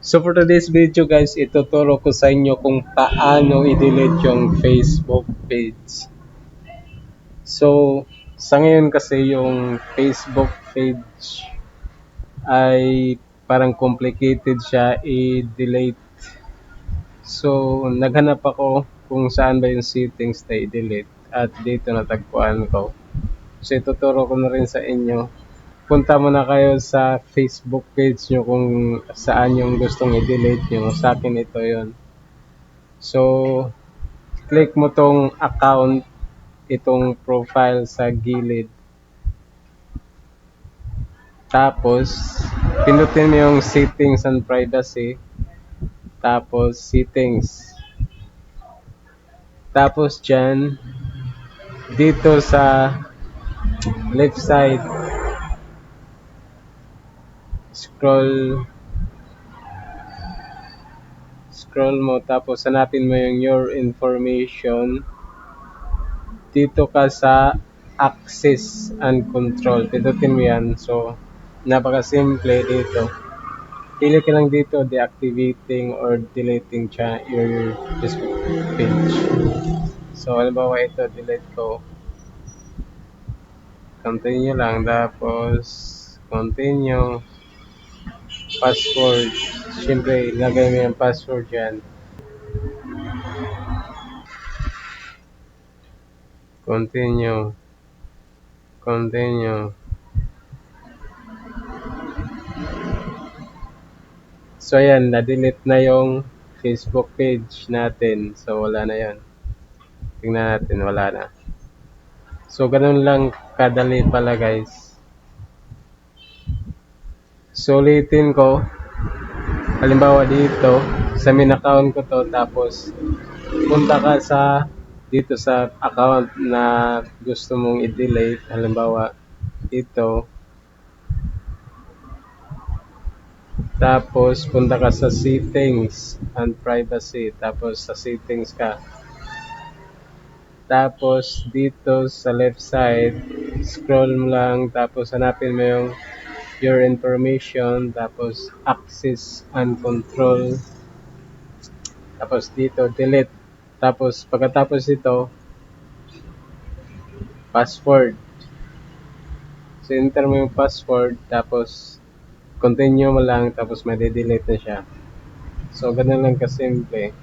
So for today's video guys, ituturo ko sa inyo kung paano i-delete yung Facebook page. So sa ngayon kasi yung Facebook page ay parang complicated siya i-delete. So naghanap ako kung saan ba yung settings na i-delete at dito natagpuan ko. So ituturo ko na rin sa inyo. Punta muna kayo sa Facebook page nyo kung saan yung gustong i-delete nyo. Sa akin ito yon. So, click mo tong account, itong profile sa gilid. Tapos, pinutin mo yung settings and privacy. Tapos, settings. Tapos dyan, dito sa left side, scroll mo. Tapos, hanapin mo yung your information. Dito ka sa access and control. Pindutin mo yan. So, napaka-simple dito. Pili ka lang dito, deactivating or deleting your Facebook page. So, halimbawa ito, delete ko. Continue lang. Tapos, continue. Password. Siyempre, ilagay mo yung password yan. Continue. Continue. So, ayan, na-delete na yung Facebook page natin. So, wala na yan. Tingnan natin, wala na. So, ganun lang kadali pala guys. So, ulitin ko. Halimbawa dito, sa main account ko to. Tapos, punta ka sa dito sa account na gusto mong i-delete. Halimbawa, ito. Tapos, punta ka sa settings and privacy. Tapos, sa settings ka. Tapos, dito sa left side, scroll mo lang. Tapos, hanapin mo yung your information. Tapos, access and control. Tapos, dito, delete. Tapos, pagkatapos ito, password. So, enter mo yung password. Tapos, continue mo lang. Tapos, made-delete na siya. So, ganun lang kasimple.